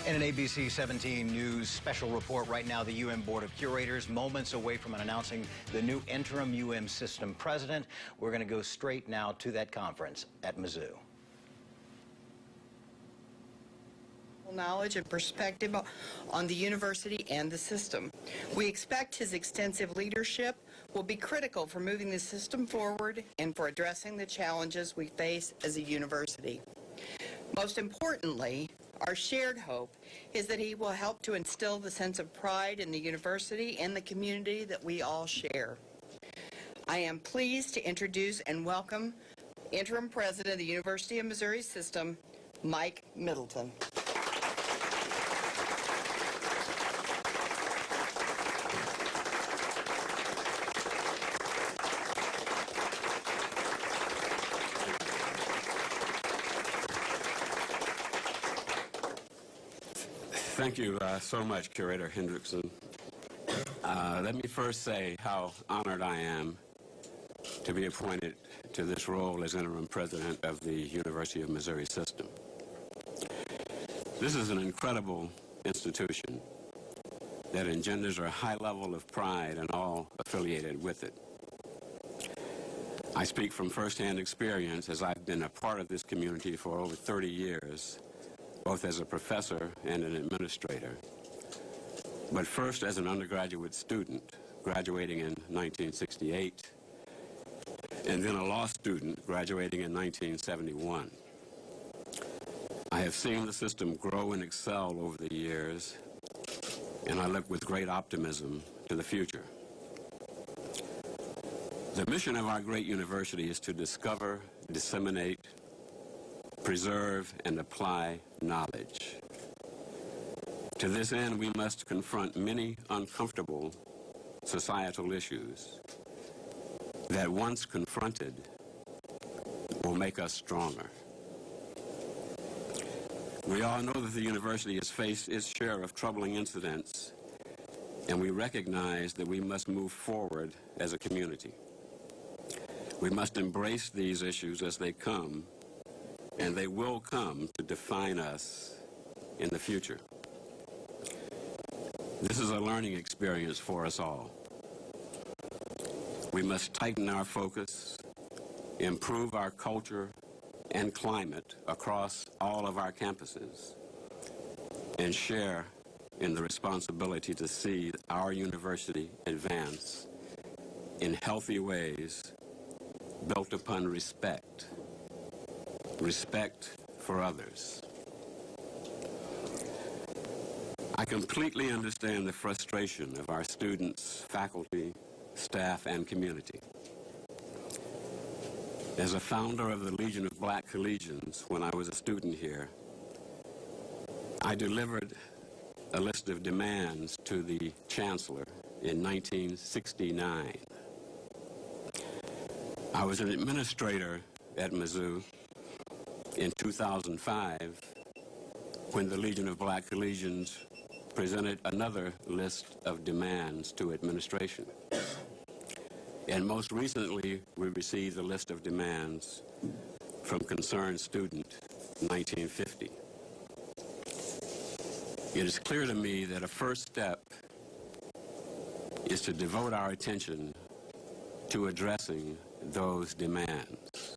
In an ABC 17 News special report right now, the UM Board of Curators moments away from announcing the new interim UM system president. We're going to go straight now to that conference at Mizzou. Knowledge and perspective on the university and the system. We expect his extensive leadership will be critical for moving the system forward and for addressing the challenges we face as a university. Most importantly, our shared hope is that he will help to instill the sense of pride in the university and the community that we all share. I am pleased to introduce and welcome Interim President of the University of Missouri System, Mike Middleton. Thank you so much, Curator Hendrickson. Let me first say how honored I am to be appointed to this role as interim president of the University of Missouri System. This is an incredible institution that engenders a high level of pride in all affiliated with it. I speak from firsthand experience as I've been a part of this community for over 30 years, both as a professor and an administrator, but first as an undergraduate student, graduating in 1968, and then a law student, graduating in 1971. I have seen the system grow and excel over the years, and I look with great optimism to the future. The mission of our great university is to discover, disseminate, preserve, and apply knowledge. To this end, we must confront many uncomfortable societal issues that, once confronted, will make us stronger. We all know that the university has faced its share of troubling incidents, and we recognize that we must move forward as a community. We must embrace these issues as they come, and they will come to define us in the future. This is a learning experience for us all. We must tighten our focus, improve our culture and climate across all of our campuses, and share in the responsibility to see our university advance in healthy ways built upon respect for others. I completely understand the frustration of our students, faculty, staff, and community. As a founder of the Legion of Black Collegians when I was a student here, I delivered a list of demands to the chancellor in 1969. I was an administrator at Mizzou in 2005 when the Legion of Black Collegians presented another list of demands to administration. And most recently, we received a list of demands from Concerned Student 1950. It is clear to me that a first step is to devote our attention to addressing those demands.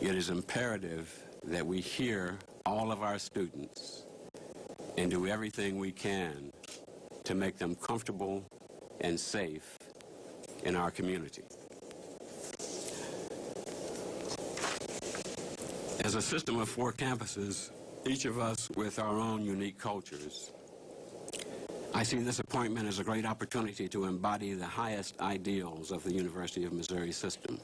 It is imperative that we hear all of our students and do everything we can to make them comfortable and safe in our community. As a system of 4 campuses, each of us with our own unique cultures, I see this appointment as a great opportunity to embody the highest ideals of the University of Missouri System.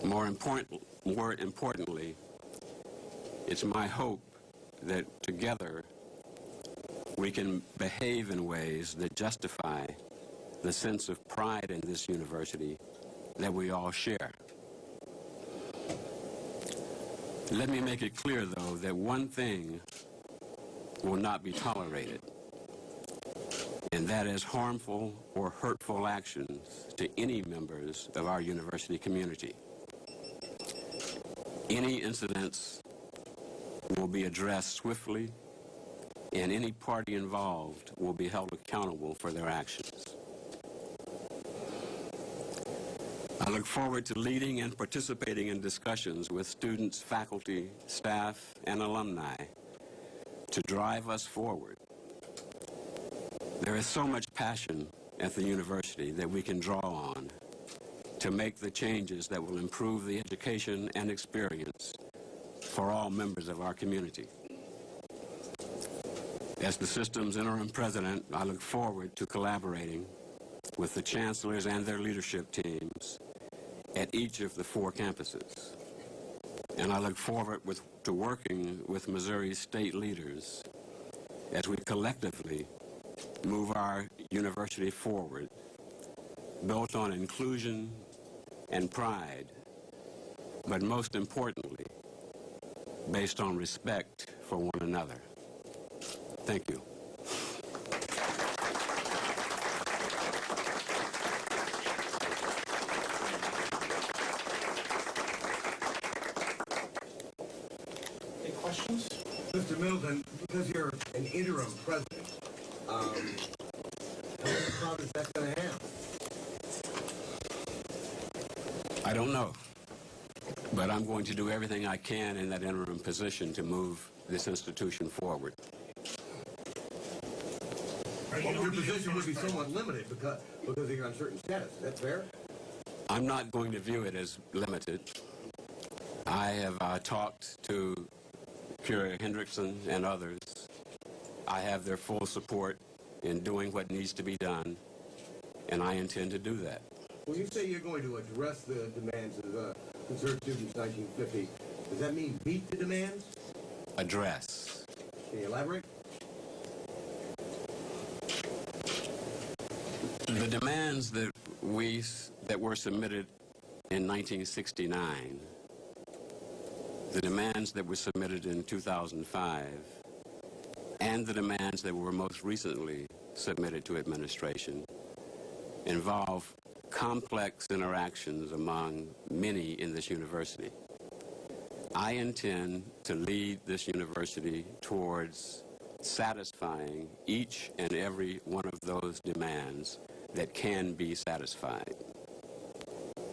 More importantly, it's my hope that together we can behave in ways that justify the sense of pride in this university that we all share. Let me make it clear, though, that one thing will not be tolerated, and that is harmful or hurtful actions to any members of our university community. Any incidents will be addressed swiftly, and any party involved will be held accountable for their actions. I look forward to leading and participating in discussions with students, faculty, staff, and alumni to drive us forward. There is so much passion at the university that we can draw on to make the changes that will improve the education and experience for all members of our community. As the system's interim president, I look forward to collaborating with the chancellors and their leadership teams at each of the 4 campuses. And I look forward to working with Missouri's state leaders as we collectively move our university forward, built on inclusion and pride, but most importantly, based on respect for one another. Thank you. Any questions? Mr. Middleton, because you're an interim president, how much problem is that going to have? I don't know, but I'm going to do everything I can in that interim position to move this institution forward. Well, your position would be somewhat limited because of your uncertain status. Is that fair? I'm not going to view it as limited. I have talked to Cura Hendrickson and others. I have their full support in doing what needs to be done, and I intend to do that. When you say you're going to address the demands of concerned students 1950, does that mean meet the demands? Address. Can you elaborate? The demands that were submitted in 1969, the demands that were submitted in 2005, and the demands that were most recently submitted to administration involve complex interactions among many in this university. I intend to lead this university towards satisfying each and every one of those demands that can be satisfied. Do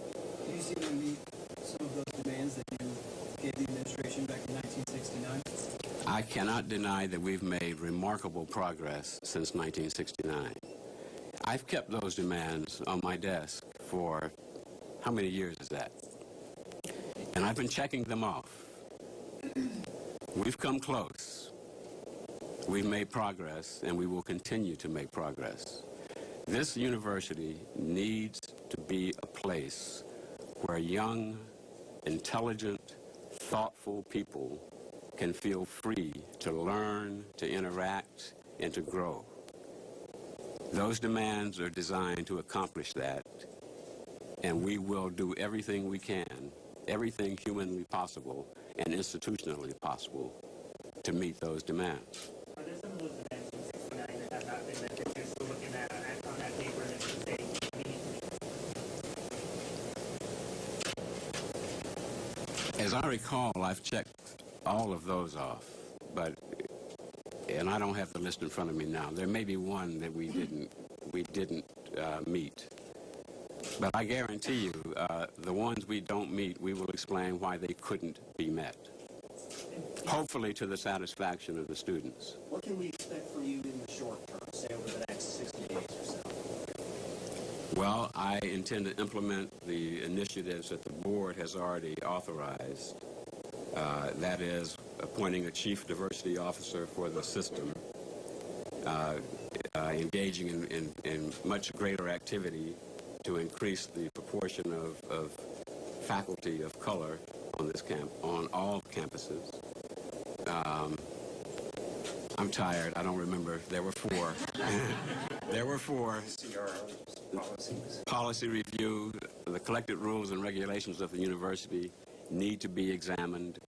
you see them meet some of those demands that you gave the administration back in 1969? I cannot deny that we've made remarkable progress since 1969. I've kept those demands on my desk for how many years is that? And I've been checking them off. We've come close. We've made progress, and we will continue to make progress. This university needs to be a place where young, intelligent, thoughtful people can feel free to learn, to interact, and to grow. Those demands are designed to accomplish that, and we will do everything we can, everything humanly possible and institutionally possible to meet those demands. Are there some of those demands from 69 that have not been met that you're still looking at on that paper that you say we need to meet? As I recall, I've checked all of those off, and I don't have the list in front of me now. There may be one that we didn't meet. But I guarantee you, the ones we don't meet, we will explain why they couldn't be met. Hopefully to the satisfaction of the students. What can we expect from you in the short term, say over the next 60 days or so? Well, I intend to implement the initiatives that the board has already authorized. That is, appointing a chief diversity officer for the system, engaging in much greater activity to increase the proportion of faculty of color on this on all campuses. I'm tired. I don't remember. There were 4. There were 4. Policy review. The collected rules and regulations of the university need to be examined.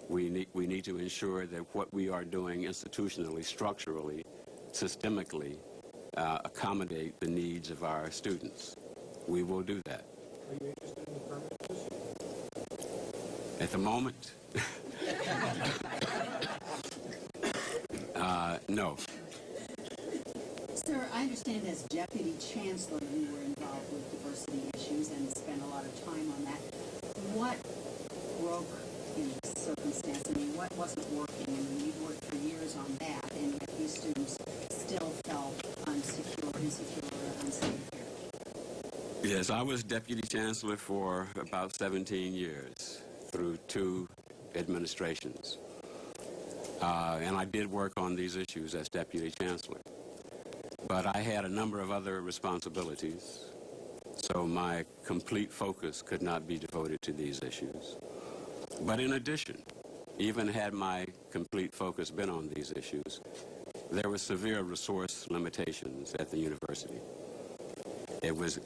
We need to ensure that what we are doing institutionally, structurally, systemically, accommodate the needs of our students. We will do that. Are you interested in the permanent position? At the moment, No. Sir, I understand as Deputy Chancellor you were involved with diversity issues and spent a lot of time on that. What broke in this circumstance? I mean, what wasn't working? I mean, you worked for years on that, and yet these students still felt insecure, or unsafe here. Yes, I was Deputy Chancellor for about 17 years through 2 administrations. And I did work on these issues as Deputy Chancellor. But I had a number of other responsibilities, so my complete focus could not be devoted to these issues. But in addition, even had my complete focus been on these issues, there were severe resource limitations at the university. It was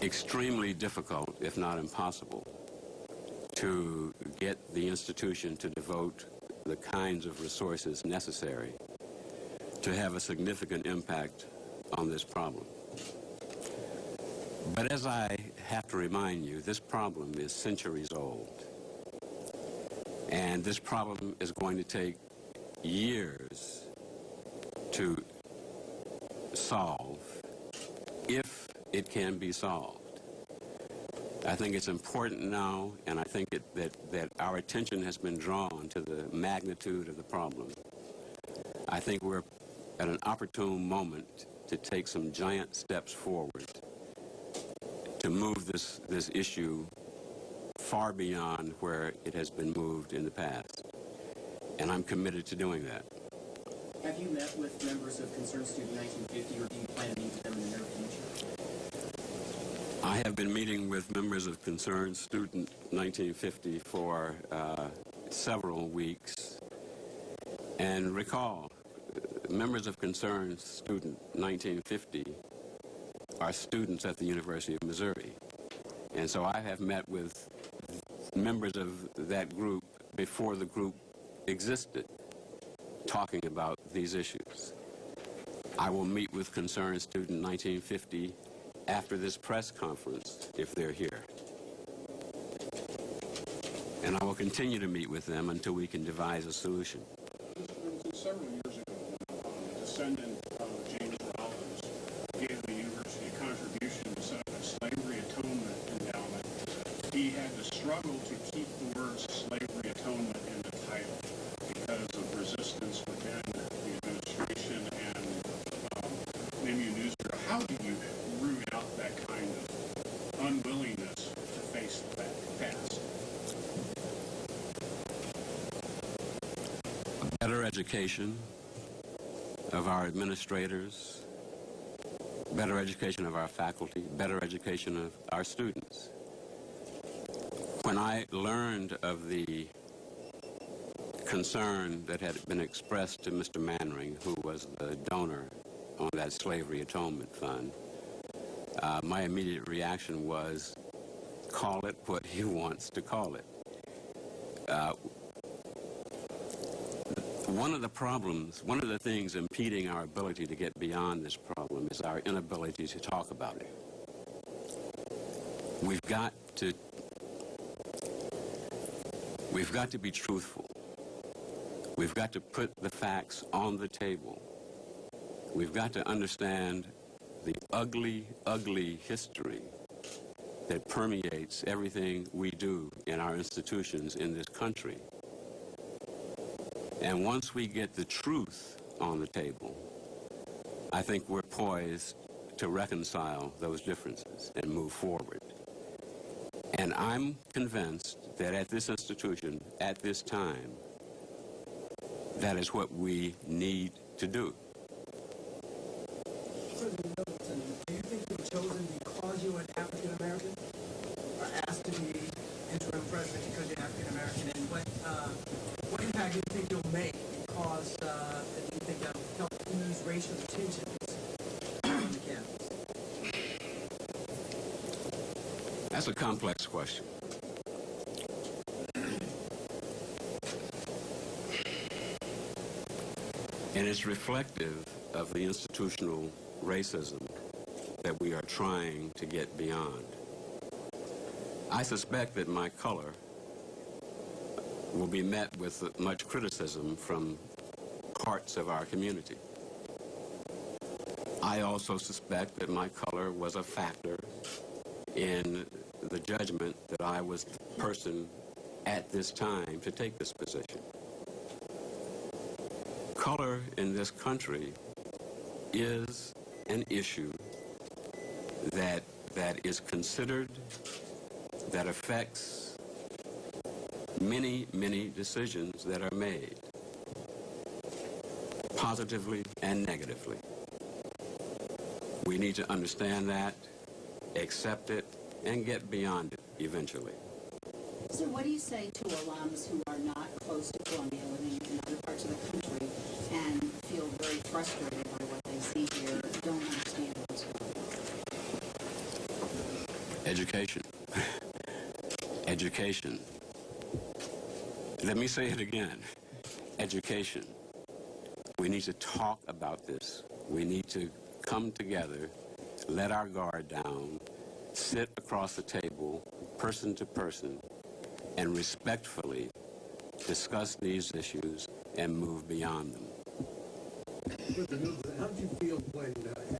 extremely difficult, if not impossible, to get the institution to devote the kinds of resources necessary to have a significant impact on this problem. But as I have to remind you, this problem is centuries old. And this problem is going to take years to solve, if it can be solved. I think it's important now, and I think that our attention has been drawn to the magnitude of the problem. I think we're at an opportune moment to take some giant steps forward to move this issue far beyond where it has been moved in the past. And I'm committed to doing that. Have you met with members of Concerned Student 1950, or do you plan to meet with them in the near future? I have been meeting with members of Concerned Student 1950 for several weeks. And recall, members of Concerned Student 1950 are students at the University of Missouri. And so I have met with members of that group before the group existed, talking about these issues. I will meet with Concerned Student 1950 after this press conference, if they're here. And I will continue to meet with them until we can devise a solution. Several years ago, a descendant of James Rollins gave the university a contribution to set up a slavery atonement endowment. He had to struggle to keep the words slavery atonement in the title because of resistance within the administration and maybe a news bureau. How do you root out that kind of unwillingness to face the past? Better education of our administrators, better education of our faculty, better education of our students. When I learned of the concern that had been expressed to Mr. Mannering, who was the donor on that slavery atonement fund, my immediate reaction was, call it what he wants to call it. One of the problems, one of the things impeding our ability to get beyond this problem is our inability to talk about it. We've got to be truthful. We've got to put the facts on the table. We've got to understand the ugly, ugly history that permeates everything we do in our institutions in this country. And once we get the truth on the table, I think we're poised to reconcile those differences and move forward. And I'm convinced that at this institution, at this time, that is what we need to do. President Middleton, do you think you were chosen because you were an African American, or asked to be interim president because you're African American? And what impact do you think you'll make because you think that'll help ease racial tensions on the campus? That's a complex question. And it's reflective of the institutional racism that we are trying to get beyond. I suspect that my color will be met with much criticism from parts of our community. I also suspect that my color was a factor in the judgment that I was the person at this time to take this position. Color in this country is an issue that is considered, that affects many, many decisions that are made, positively and negatively. We need to understand that, accept it, and get beyond it eventually. So what do you say to alums who are not close to Columbia, living in other parts of the country, and feel very frustrated by what they see here, don't understand what's going on? Education. Education. Let me say it again. Education. We need to talk about this. We need to come together, let our guard down, sit across the table, person to person, and respectfully discuss these issues and move beyond them. Mr. Middleton, how did you feel when,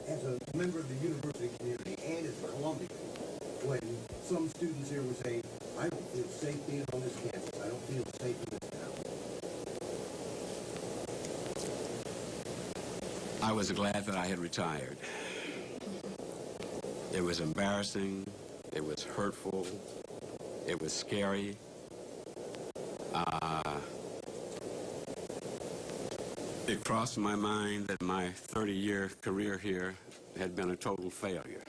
as a member of the university community and as a Columbian, when some students here would say, I don't feel safe being on this campus, I don't feel safe in this town? I was glad that I had retired. It was embarrassing, it was hurtful, it was scary. It crossed my mind that my 30-year career here had been a total failure.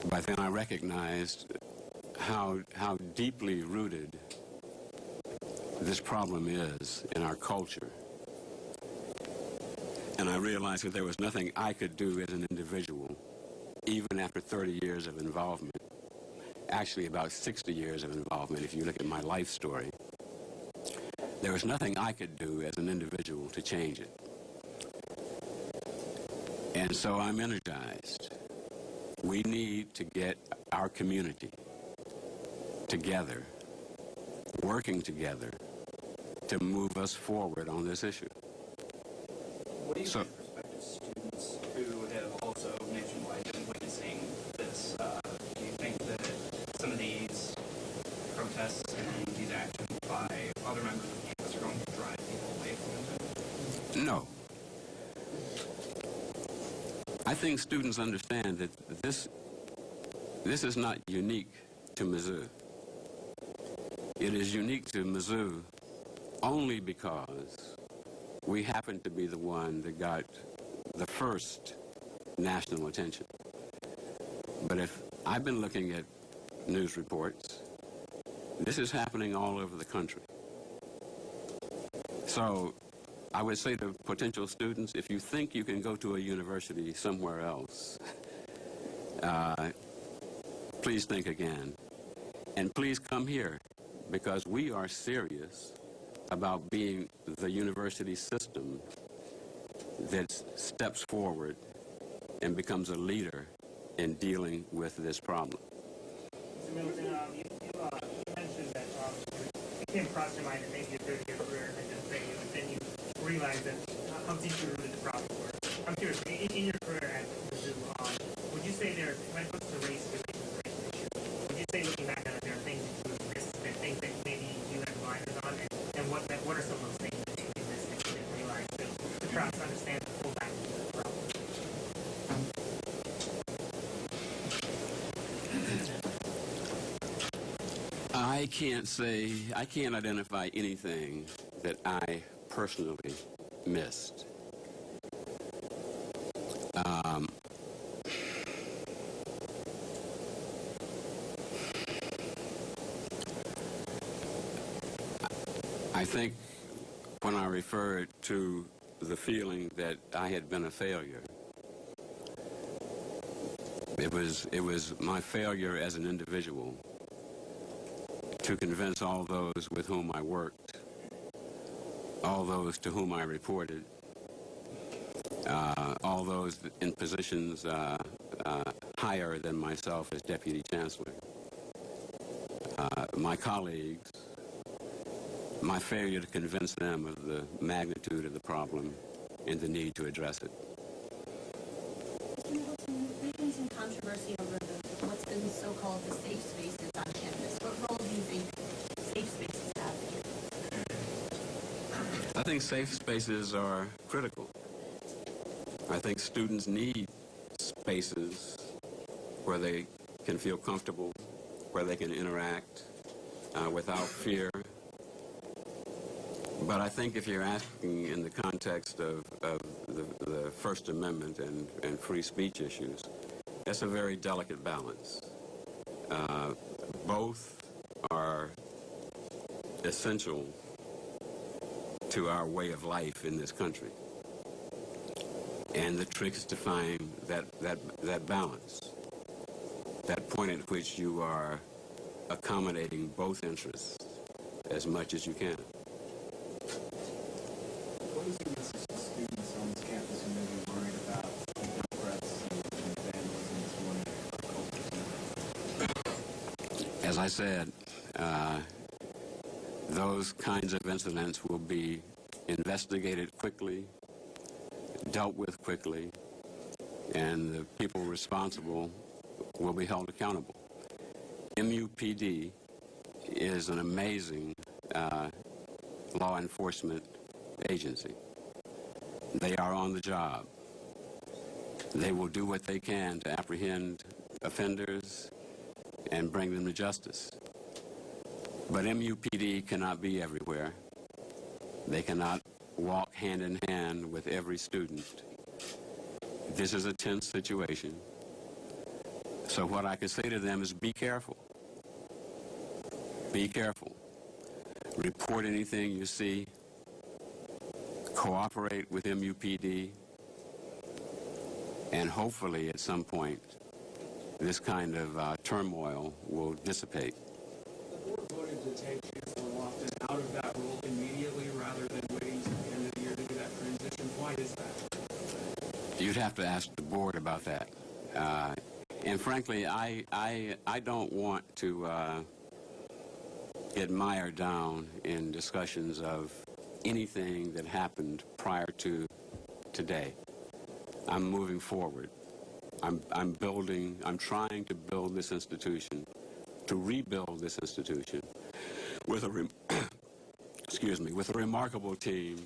But then I recognized how deeply rooted this problem is in our culture. And I realized that there was nothing I could do as an individual, even after 30 years of involvement, actually about 60 years of involvement if you look at my life story. There was nothing I could do as an individual to change it. And so I'm energized. We need to get our community together, working together to move us forward on this issue. What do you So- think prospective students who have also nationwide been witnessing this? Do you think that some of these protests and these actions by other members of campus are going to drive people away from it? No. I think students understand that this is not unique to Mizzou. It is unique to Mizzou only because we happen to be the one that got the first national attention. But if I've been looking at news reports, this is happening all over the country. So I would say to potential students, if you think you can go to a university somewhere else, please think again. And please come here, because we are serious about being the university system that steps forward and becomes a leader in dealing with this problem. Mr. Middleton, you mentioned that it came across your mind that maybe a 30-year career had been failure, but then you realized that how deeply rooted the problem were. I'm curious, in your career at Mizzou, would you say there, when it comes to race relations, would you say, looking back on it, there are things that you would miss, that things that maybe you had blinders on, and what are some of those things that you missed that you didn't realize to try to understand the full magnitude of the problem? I can't identify anything that I personally missed. I think when I referred to the feeling that I had been a failure, it was my failure as an individual to convince all those with whom I worked, all those to whom I reported, all those in positions higher than myself as Deputy Chancellor, my colleagues, my failure to convince them of the magnitude of the problem and the need to address it. Mr. Middleton, there's been some controversy over what's been so-called the safe spaces on campus. What role do you think safe spaces have here? I think safe spaces are critical. I think students need spaces where they can feel comfortable, where they can interact without fear. But I think if you're asking in the context of the First Amendment and free speech issues, that's a very delicate balance. Both are essential to our way of life in this country. And the trick is to find that balance, that point at which you are accommodating both interests as much as you can. What is the message to students on this campus who may be worried about threats and vandalism this morning? As I said, those kinds of incidents will be investigated quickly, dealt with quickly, and the people responsible will be held accountable. MUPD is an amazing law enforcement agency. They are on the job. They will do what they can to apprehend offenders and bring them to justice. But MUPD cannot be everywhere. They cannot walk hand in hand with every student. This is a tense situation. So what I can say to them is be careful. Be careful. Report anything you see. Cooperate with MUPD. And hopefully at some point, this kind of turmoil will dissipate. The board voted to take Chancellor Lofton out of that role immediately rather than waiting to the end of the year to do that transition. Why is that? You'd have to ask the board about that. And frankly, I don't want to get mired down in discussions of anything that happened prior to today. I'm moving forward. I'm trying to build this institution, to rebuild this institution with a with a remarkable team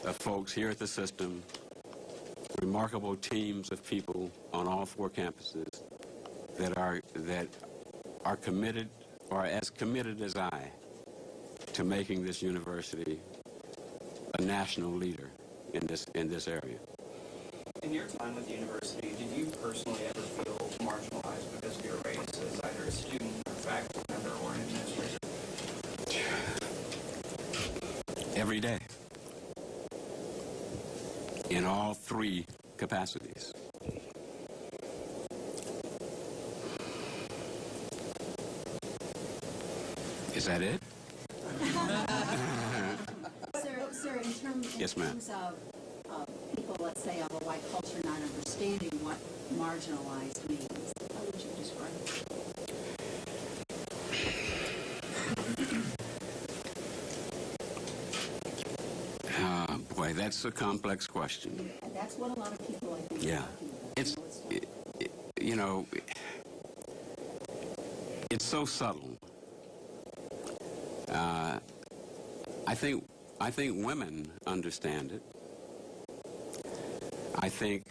of folks here at the system, remarkable teams of people on all 4 campuses that are committed, or as committed as I, to making this university a national leader in this area. In your time with the university, did you personally ever feel marginalized because of your race as either a student, a faculty member, or an administrator? Every day. In all 3 capacities. Is that it? Sir, in terms, Yes, ma'am. of people, let's say, of a white culture not understanding what marginalized means, how would you describe it? Boy, that's a complex question. And that's what a lot of people, I think, Yeah. are talking about. It's, you know, it's so subtle. I think women understand it. I think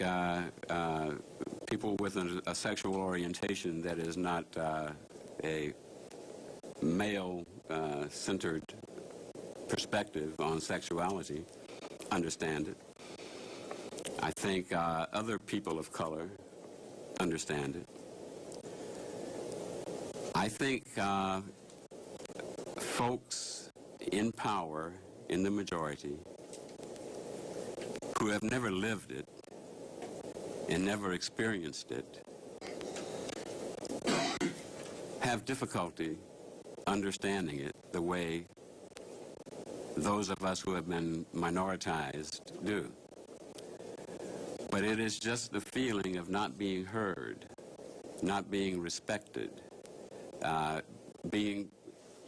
people with a sexual orientation that is not a male-centered perspective on sexuality understand it. I think other people of color understand it. I think folks in power, in the majority, who have never lived it and never experienced it, have difficulty understanding it the way those of us who have been minoritized do. But it is just the feeling of not being heard, not being respected, being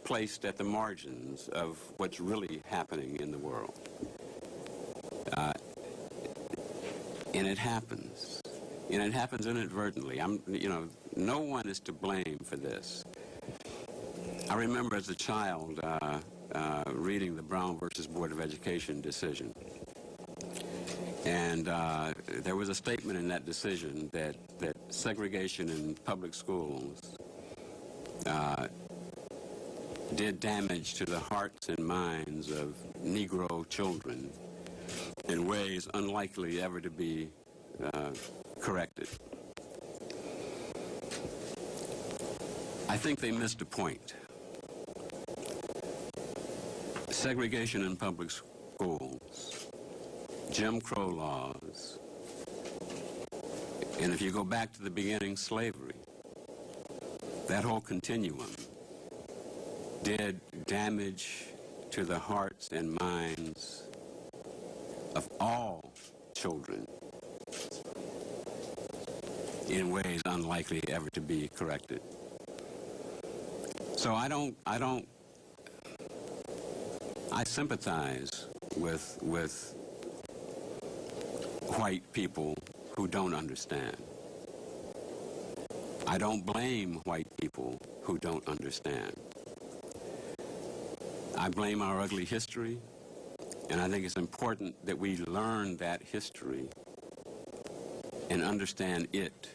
placed at the margins of what's really happening in the world. And it happens. And it happens inadvertently. No one is to blame for this. I remember as a child reading the Brown versus Board of Education decision. And there was a statement in that decision that segregation in public schools did damage to the hearts and minds of Negro children in ways unlikely ever to be corrected. I think they missed a point. Segregation in public schools, Jim Crow laws, and if you go back to the beginning, slavery, that whole continuum did damage to the hearts and minds of all children in ways unlikely ever to be corrected. So I sympathize with white people who don't understand. I don't blame white people who don't understand. I blame our ugly history, and I think it's important that we learn that history and understand it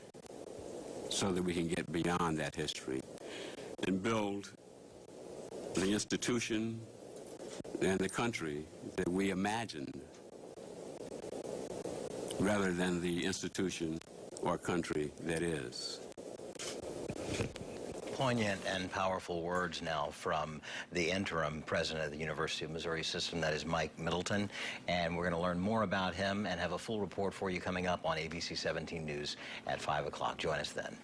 so that we can get beyond that history and build the institution and the country that we imagined rather than the institution or country that is. Poignant and powerful words now from the interim president of the University of Missouri System, that is Mike Middleton, and we're going to learn more about him and have a full report for you coming up on ABC 17 News at 5 o'clock. Join us then.